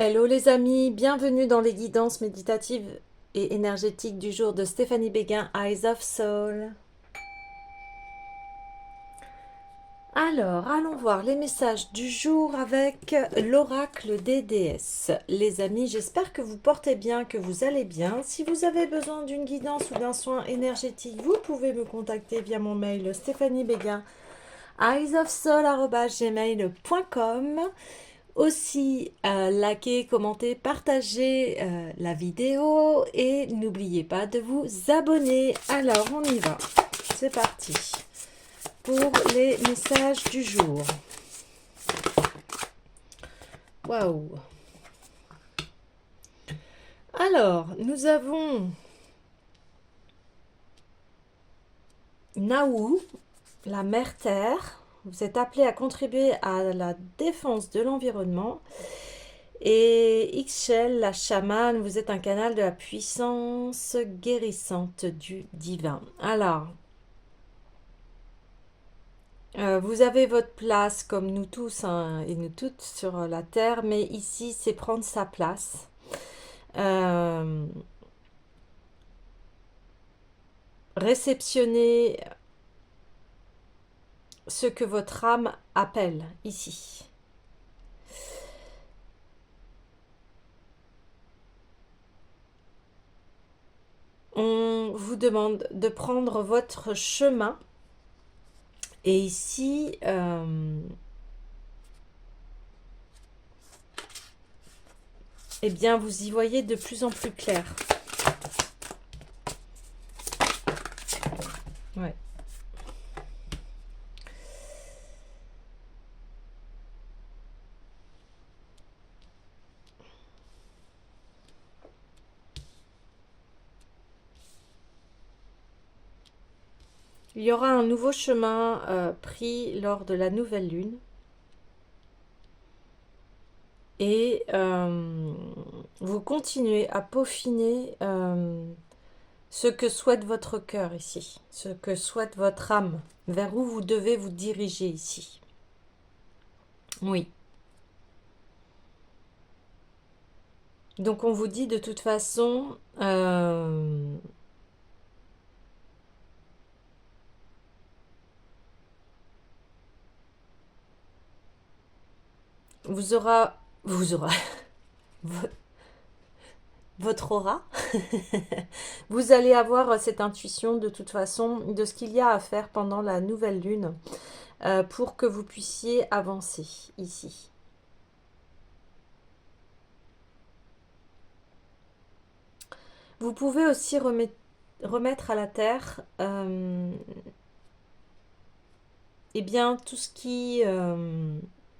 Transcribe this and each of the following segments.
Hello les amis, bienvenue dans les guidances méditatives et énergétiques du jour de Stéphanie Béguin, Eyes of Soul. Alors, allons voir les messages du jour avec l'oracle des déesses. Les amis, j'espère que vous portez bien, que vous allez bien. Si vous avez besoin d'une guidance ou d'un soin énergétique, vous pouvez me contacter via mon mail stéphaniebéguin, eyesofsoul@gmail.com. Aussi, likez, commentez, partagez la vidéo et n'oubliez pas de vous abonner. Alors, on y va. C'est parti pour les messages du jour. Waouh! Alors, nous avons Naou, la mère Terre. Vous êtes appelé à contribuer à la défense de l'environnement. Et Ixchel, la chamane, vous êtes un canal de la puissance guérissante du divin. Alors, vous avez votre place comme nous tous hein, et nous toutes sur la terre, mais ici c'est prendre sa place. Réceptionner ce que votre âme appelle ici. On vous demande de prendre votre chemin. Et ici, eh bien, vous y voyez de plus en plus clair. Ouais. Il y aura un nouveau chemin pris lors de la nouvelle lune. Et vous continuez à peaufiner ce que souhaite votre cœur ici, ce que souhaite votre âme, vers où vous devez vous diriger ici. Oui. Donc on vous dit de toute façon, vous aurez votre aura, vous allez avoir cette intuition de toute façon de ce qu'il y a à faire pendant la nouvelle lune pour que vous puissiez avancer ici. Vous pouvez aussi remettre à la terre eh bien, tout ce qui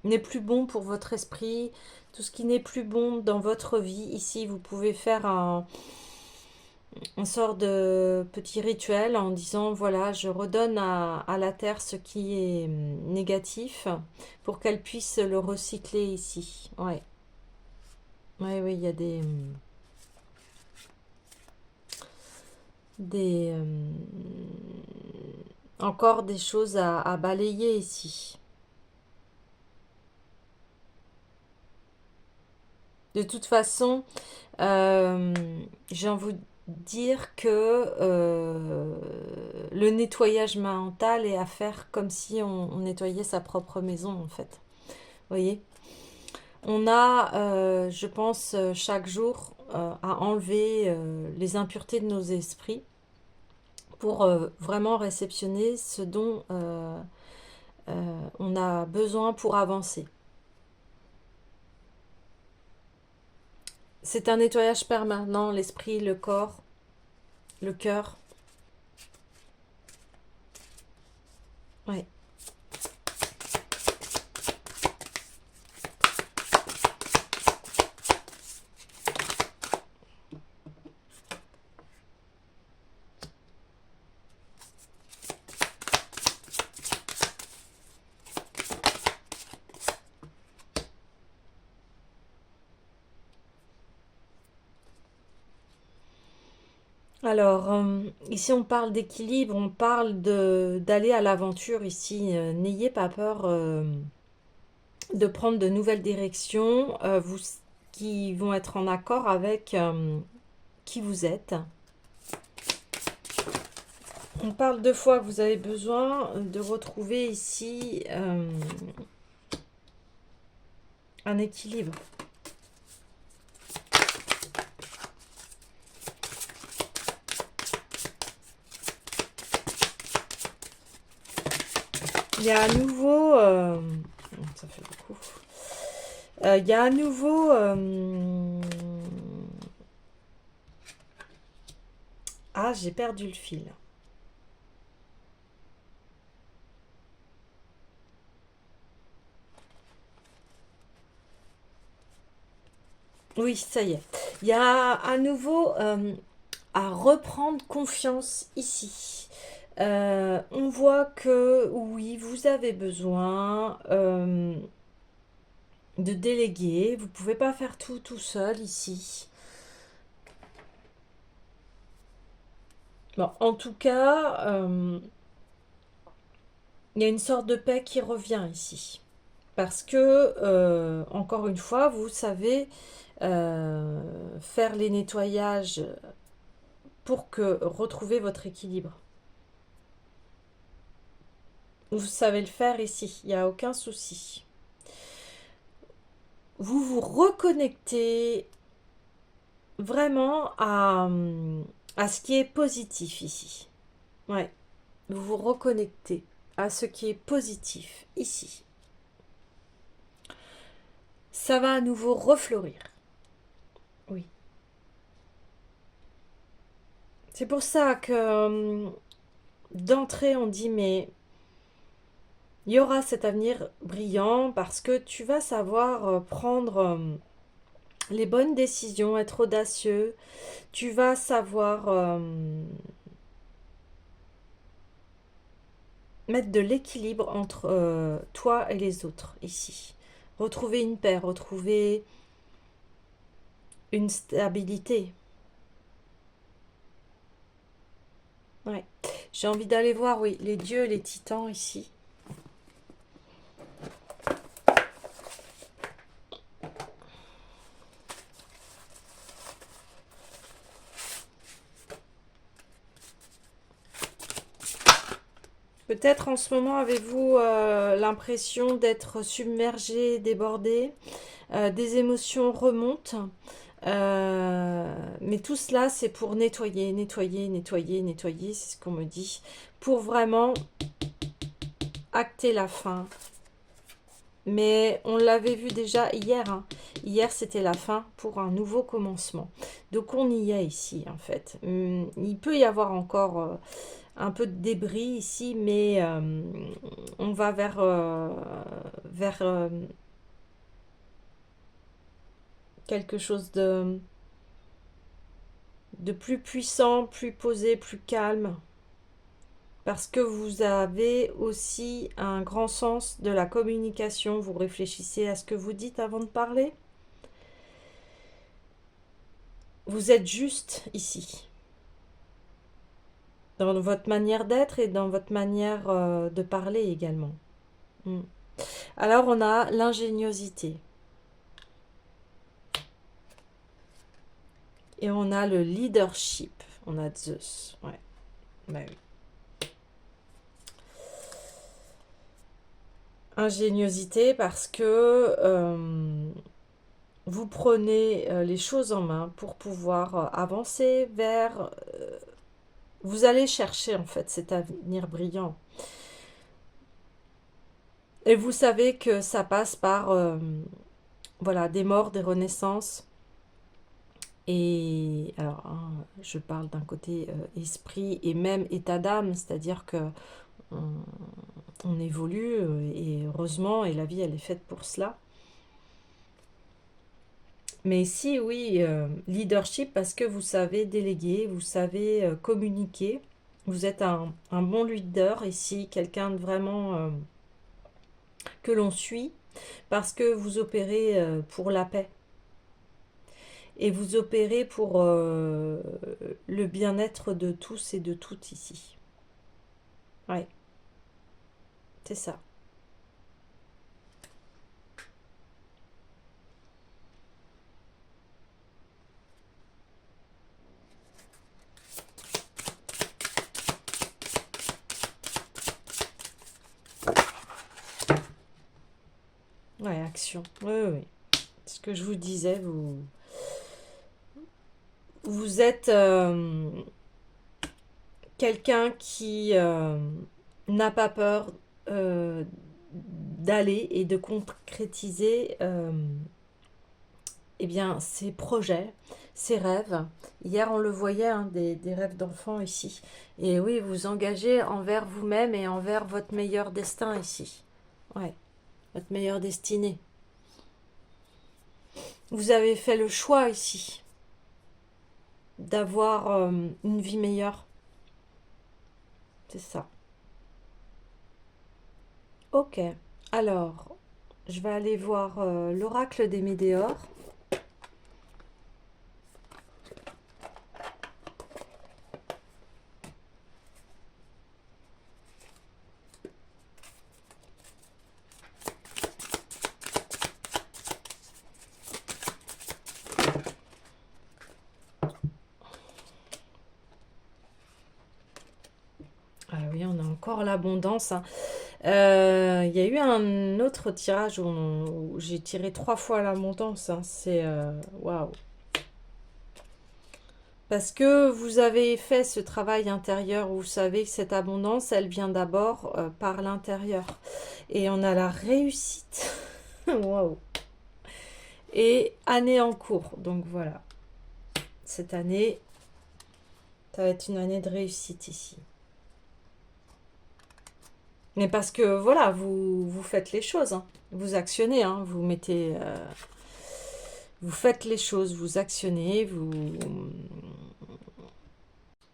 n'est plus bon pour votre esprit, tout ce qui n'est plus bon dans votre vie. Ici, vous pouvez faire un sort de petit rituel en disant, voilà, je redonne à la terre ce qui est négatif pour qu'elle puisse le recycler ici. Ouais. Ouais, oui, il y a des encore des choses à balayer ici. De toute façon, j'ai envie de dire que le nettoyage mental est à faire comme si on nettoyait sa propre maison, en fait. Vous voyez? On a, je pense, chaque jour à enlever les impuretés de nos esprits pour vraiment réceptionner ce dont on a besoin pour avancer. C'est un nettoyage permanent, l'esprit, le corps, le cœur. Ouais. Alors, ici on parle d'équilibre, on parle d'aller à l'aventure ici. N'ayez pas peur de prendre de nouvelles directions. Vous qui vont être en accord avec qui vous êtes. On parle 2 fois que vous avez besoin de retrouver ici un équilibre. Il y a à nouveau... ça fait beaucoup. Il y a à nouveau... ah, j'ai perdu le fil. Oui, ça y est. Il y a à nouveau à reprendre confiance ici. On voit que oui, vous avez besoin de déléguer. Vous pouvez pas faire tout seul ici. Bon, en tout cas, il y a une sorte de paix qui revient ici. Parce que, encore une fois, vous savez faire les nettoyages pour que retrouver votre équilibre. Vous savez le faire ici, il n'y a aucun souci. Vous vous reconnectez vraiment à ce qui est positif ici. Ouais, vous vous reconnectez à ce qui est positif ici. Ça va à nouveau refleurir. Oui. C'est pour ça que d'entrée on dit mais il y aura cet avenir brillant parce que tu vas savoir prendre les bonnes décisions, être audacieux. Tu vas savoir mettre de l'équilibre entre toi et les autres ici. Retrouver une paix, retrouver une stabilité. Ouais. J'ai envie d'aller voir, oui, les dieux, les titans ici. Peut-être en ce moment avez-vous l'impression d'être submergé, débordé, des émotions remontent, mais tout cela c'est pour nettoyer, nettoyer, nettoyer, nettoyer, c'est ce qu'on me dit, pour vraiment acter la fin. Mais on l'avait vu déjà hier, hein. Hier c'était la fin pour un nouveau commencement. Donc on y est ici en fait. Il peut y avoir encore un peu de débris ici, mais on va vers quelque chose de plus puissant, plus posé, plus calme. Parce que vous avez aussi un grand sens de la communication. Vous réfléchissez à ce que vous dites avant de parler. Vous êtes juste ici. Dans votre manière d'être et dans votre manière de parler également. Alors on a l'ingéniosité. Et on a le leadership. On a Zeus. Ouais. Bah oui. Ingéniosité parce que vous prenez les choses en main pour pouvoir avancer vers... vous allez chercher en fait cet avenir brillant. Et vous savez que ça passe par voilà, des morts, des renaissances. Et alors, hein, je parle d'un côté esprit et même état d'âme, c'est-à-dire que on évolue et heureusement, et la vie elle est faite pour cela. Mais si, oui, leadership parce que vous savez déléguer, vous savez communiquer. Vous êtes un bon leader ici, quelqu'un de vraiment que l'on suit parce que vous opérez pour la paix. Et vous opérez pour le bien-être de tous et de toutes ici. Ouais, c'est ça. Ouais, action. Oui, oui, oui. Ce que je vous disais, vous êtes quelqu'un qui n'a pas peur d'aller et de concrétiser eh bien, ses projets, ses rêves. Hier, on le voyait, hein, des rêves d'enfants ici. Et oui, vous engagez envers vous-même et envers votre meilleur destin ici. Ouais, votre meilleure destinée. Vous avez fait le choix ici d'avoir une vie meilleure. C'est ça. Ok. Alors, je vais aller voir l'oracle des météores. Ah oui, on a encore l'abondance, hein. Il y a eu un autre tirage où j'ai tiré 3 fois l'abondance, hein. C'est waouh. Parce que vous avez fait ce travail intérieur où vous savez que cette abondance, elle vient d'abord par l'intérieur. Et on a la réussite. Waouh. Et année en cours. Donc voilà. Cette année, ça va être une année de réussite ici. Mais parce que voilà, vous faites les choses, hein. Vous actionnez, hein. Vous mettez, vous faites les choses, vous actionnez,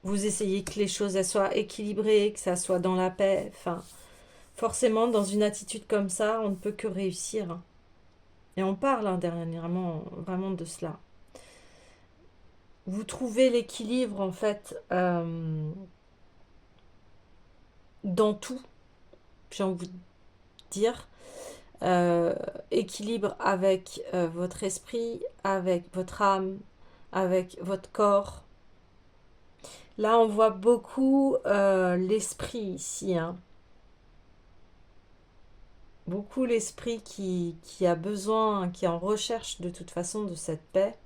vous essayez que les choses elles soient équilibrées, que ça soit dans la paix. Enfin, forcément, dans une attitude comme ça, on ne peut que réussir, hein. Et on parle hein, dernièrement vraiment de cela. Vous trouvez l'équilibre en fait dans tout, j'ai envie de dire. Euh, Équilibre avec votre esprit, avec votre âme, avec votre corps. Là, on voit beaucoup l'esprit ici, hein. Beaucoup l'esprit qui a besoin, qui est en recherche de toute façon de cette paix.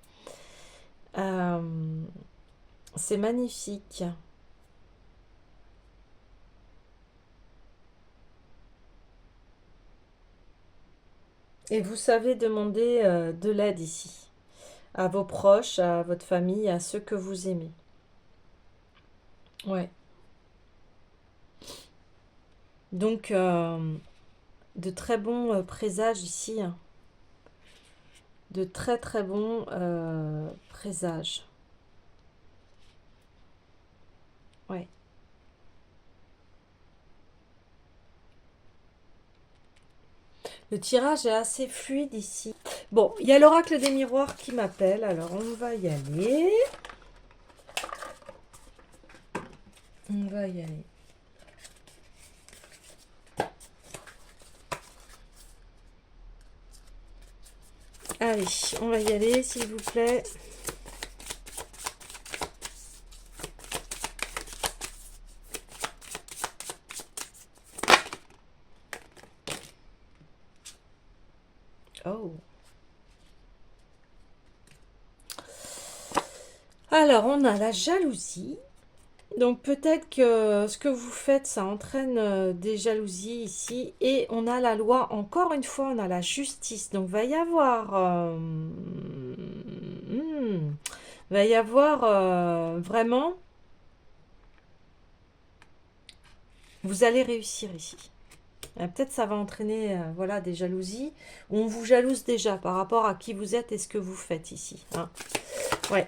Euh, c'est magnifique. Et vous savez demander de l'aide ici, à vos proches, à votre famille, à ceux que vous aimez. Ouais. Donc, de très bons présages ici, hein. De très très bons présages. Ouais. Le tirage est assez fluide ici. Bon, il y a l'oracle des miroirs qui m'appelle, alors on va y aller. On va y aller. Allez, on va y aller, s'il vous plaît. Oh. Alors, on a la jalousie. Donc peut-être que ce que vous faites, ça entraîne des jalousies ici. Et on a la loi, encore une fois, on a la justice. Donc va y avoir... va y avoir vraiment... Vous allez réussir ici. Peut-être ça va entraîner voilà, des jalousies. Ou on vous jalouse déjà par rapport à qui vous êtes et ce que vous faites ici, hein. Ouais.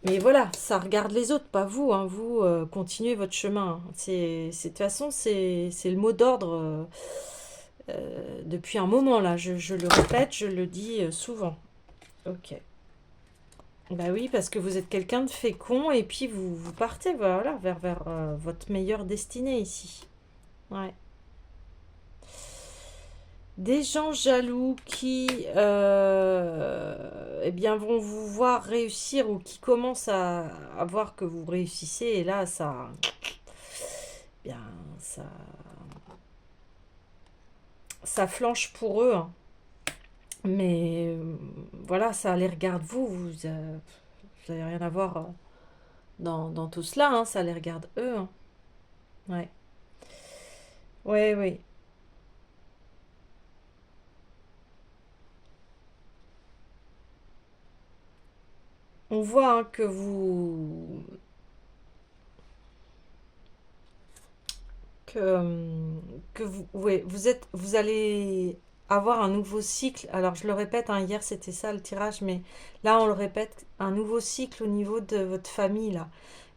Mais voilà, ça regarde les autres, pas vous, hein. Vous, continuez votre chemin. De toute façon, c'est le mot d'ordre depuis un moment, là. Je le répète, je le dis souvent. Ok. Bah oui, parce que vous êtes quelqu'un de fécond et puis vous partez voilà, vers votre meilleure destinée ici. Ouais. Des gens jaloux qui eh bien, vont vous voir réussir ou qui commencent à voir que vous réussissez et là, ça... Bien, ça... ça flanche pour eux, hein. Mais voilà, ça les regarde vous. Vous n'avez rien à voir dans tout cela, hein, ça les regarde eux, hein. Ouais, ouais, ouais. On voit hein, que, que vous, ouais, vous allez avoir un nouveau cycle. Alors je le répète, hein, hier c'était ça le tirage, mais là on le répète, un nouveau cycle au niveau de votre famille là.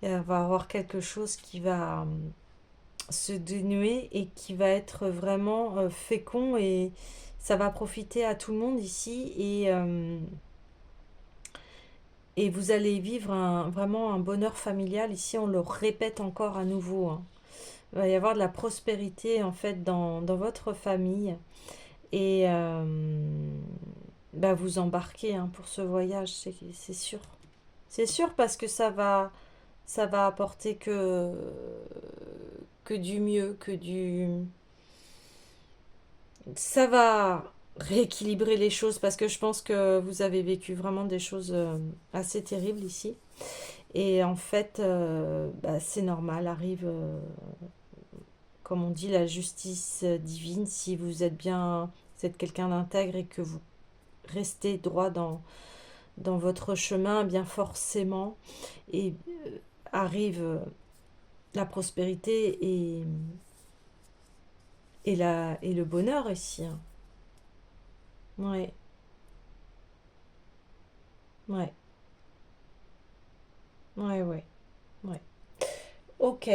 Il va y avoir quelque chose qui va se dénouer et qui va être vraiment fécond et ça va profiter à tout le monde ici et vous allez vivre vraiment un bonheur familial. Ici on le répète encore à nouveau, hein. Il va y avoir de la prospérité en fait dans votre famille et bah, vous embarquez hein, pour ce voyage, c'est sûr. C'est sûr parce que ça va apporter que du mieux, ça va rééquilibrer les choses parce que je pense que vous avez vécu vraiment des choses assez terribles ici. Et en fait, bah, c'est normal, arrive, comme on dit, la justice divine. Si vous êtes bien, vous êtes quelqu'un d'intègre et que vous restez droit dans votre chemin, eh bien forcément, et arrive la prospérité et le bonheur ici, hein. Ouais, ouais, ouais, ouais, ouais. Ok.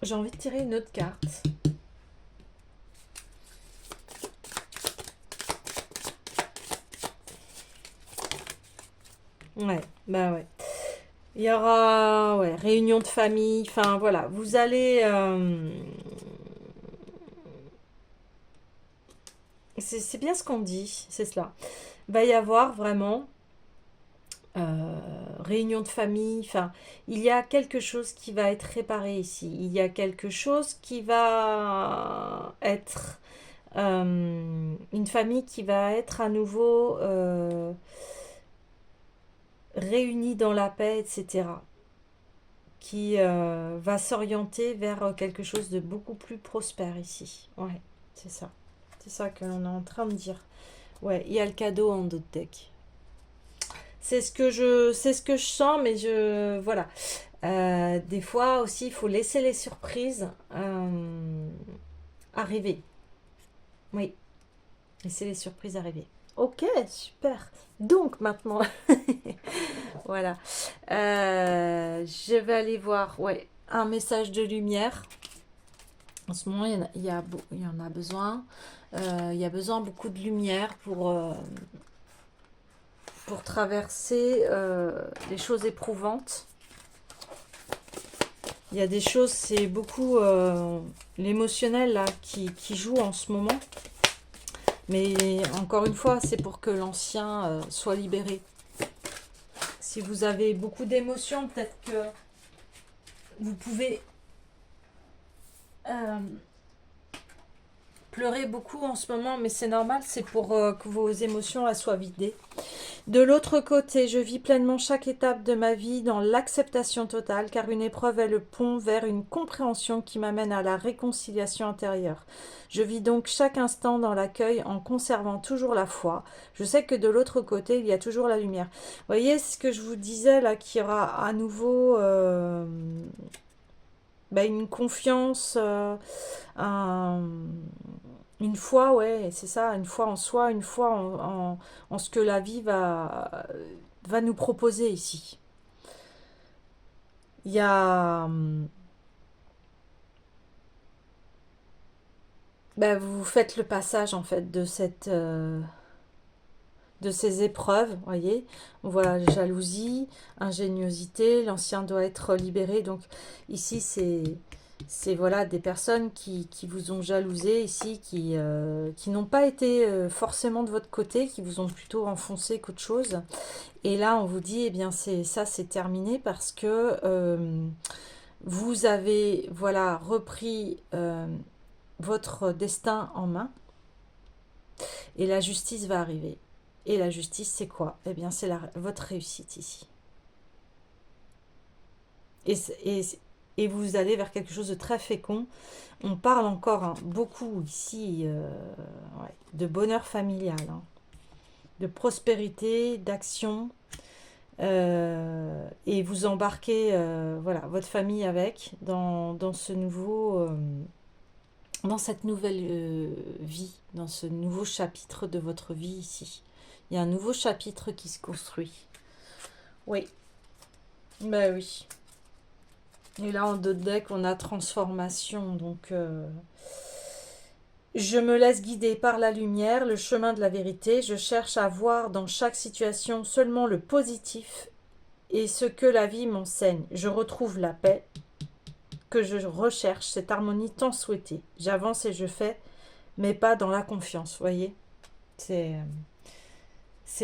J'ai envie de tirer une autre carte. Ouais, bah ouais. Il y aura ouais, réunion de famille, enfin voilà, vous allez... c'est bien ce qu'on dit, c'est cela. Il va y avoir vraiment réunion de famille, enfin, il y a quelque chose qui va être réparé ici. Il y a quelque chose qui va être... une famille qui va être à nouveau réunie dans la paix, etc. Qui va s'orienter vers quelque chose de beaucoup plus prospère ici. Ouais, c'est ça. C'est ça que l'on est en train de dire. Ouais, il y a le cadeau en dos de deck. C'est ce que je sens, mais voilà. Des fois aussi, il faut laisser les surprises arriver. Oui, laisser les surprises arriver. Ok, super. Donc maintenant, voilà. Je vais aller voir, ouais, un message de lumière. En ce moment, il y en a besoin. Il y a besoin beaucoup de lumière pour traverser les choses éprouvantes. Il y a des choses, c'est beaucoup l'émotionnel là qui joue en ce moment. Mais encore une fois, c'est pour que l'ancien soit libéré. Si vous avez beaucoup d'émotions, peut-être que vous pouvez euh, pleurer beaucoup en ce moment, mais c'est normal, c'est pour que vos émotions elles soient vidées. De l'autre côté, je vis pleinement chaque étape de ma vie dans l'acceptation totale, car une épreuve est le pont vers une compréhension qui m'amène à la réconciliation intérieure. Je vis donc chaque instant dans l'accueil en conservant toujours la foi. Je sais que de l'autre côté, il y a toujours la lumière. Vous voyez ce que je vous disais là, qu'il y aura à nouveau bah, une confiance, un, une foi, ouais, c'est ça, une foi en soi, une foi en ce que la vie va nous proposer ici. Il y a... bah, vous faites le passage en fait de ces épreuves, voyez. On voit jalousie, ingéniosité, l'ancien doit être libéré. Donc ici, c'est voilà, des personnes qui vous ont jalousé ici, qui n'ont pas été forcément de votre côté, qui vous ont plutôt enfoncé qu'autre chose. Et là, on vous dit, eh bien, c'est terminé parce que Vous avez, voilà, repris votre destin en main et la justice va arriver. Et la justice, c'est quoi? Eh bien, c'est votre réussite ici. Et, et vous allez vers quelque chose de très fécond. On parle encore hein, beaucoup ici ouais, de bonheur familial, hein, de prospérité, d'action. Et vous embarquez voilà, votre famille avec dans ce nouveau, dans cette nouvelle vie, dans ce nouveau chapitre de votre vie ici. Il y a un nouveau chapitre qui se construit. Oui, bah oui. Et là, en dos de deck, on a transformation. Donc, je me laisse guider par la lumière, le chemin de la vérité. Je cherche à voir dans chaque situation seulement le positif et ce que la vie m'enseigne. Je retrouve la paix que je recherche, cette harmonie tant souhaitée. J'avance et je fais, mais pas dans la confiance, voyez. C'est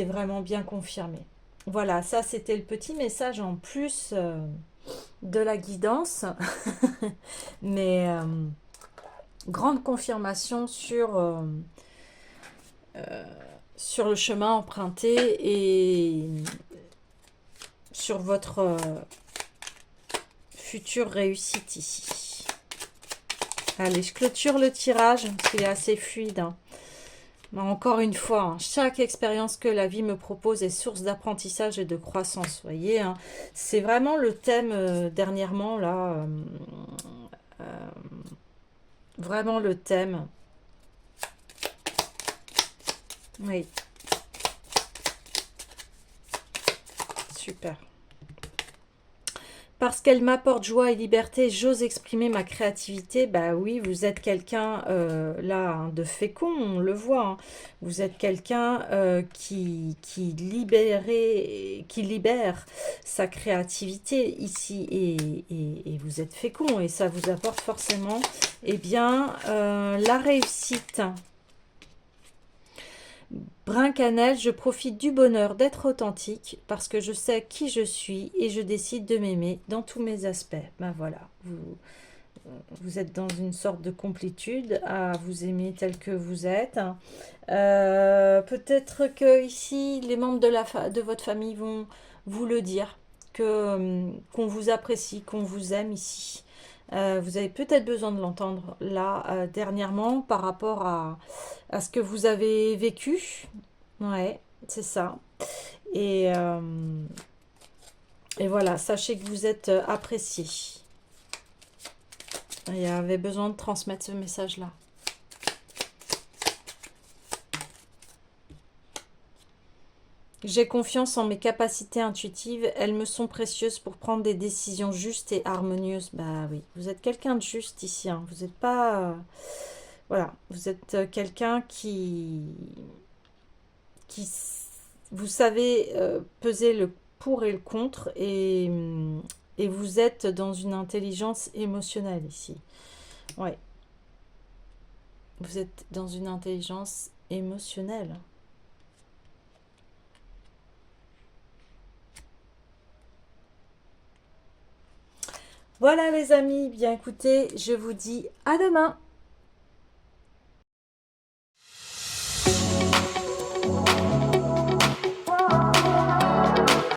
vraiment bien confirmé. Voilà, ça c'était le petit message en plus de la guidance. Mais grande confirmation sur le chemin emprunté et sur votre future réussite ici. Allez, je clôture le tirage, parce qu'il est assez fluide. Hein. Encore une fois, hein, chaque expérience que la vie me propose est source d'apprentissage et de croissance. Vous voyez, hein. C'est vraiment le thème dernièrement, là. Vraiment le thème. Oui. Super. Parce qu'elle m'apporte joie et liberté, j'ose exprimer ma créativité. Bah oui, vous êtes quelqu'un là hein, de fécond, on le voit. Hein. Vous êtes quelqu'un qui libère sa créativité ici et vous êtes fécond et ça vous apporte forcément eh bien, la réussite. Brin cannelle, je profite du bonheur d'être authentique parce que je sais qui je suis et je décide de m'aimer dans tous mes aspects. Ben voilà, vous êtes dans une sorte de complétude à vous aimer tel que vous êtes. Peut-être que ici, les membres de votre famille vont vous le dire, qu'on vous apprécie, qu'on vous aime ici. Vous avez peut-être besoin de l'entendre là, dernièrement, par rapport à ce que vous avez vécu. Ouais, c'est ça. Et, euh, et voilà, sachez que vous êtes apprécié. Il y avait besoin de transmettre ce message-là. J'ai confiance en mes capacités intuitives. Elles me sont précieuses pour prendre des décisions justes et harmonieuses. Bah oui, vous êtes quelqu'un de juste ici. Hein. Vous n'êtes pas... voilà, vous êtes quelqu'un qui... Vous savez peser le pour et le contre et vous êtes dans une intelligence émotionnelle ici. Ouais, vous êtes dans une intelligence émotionnelle. Voilà les amis, bien écoutez, je vous dis à demain.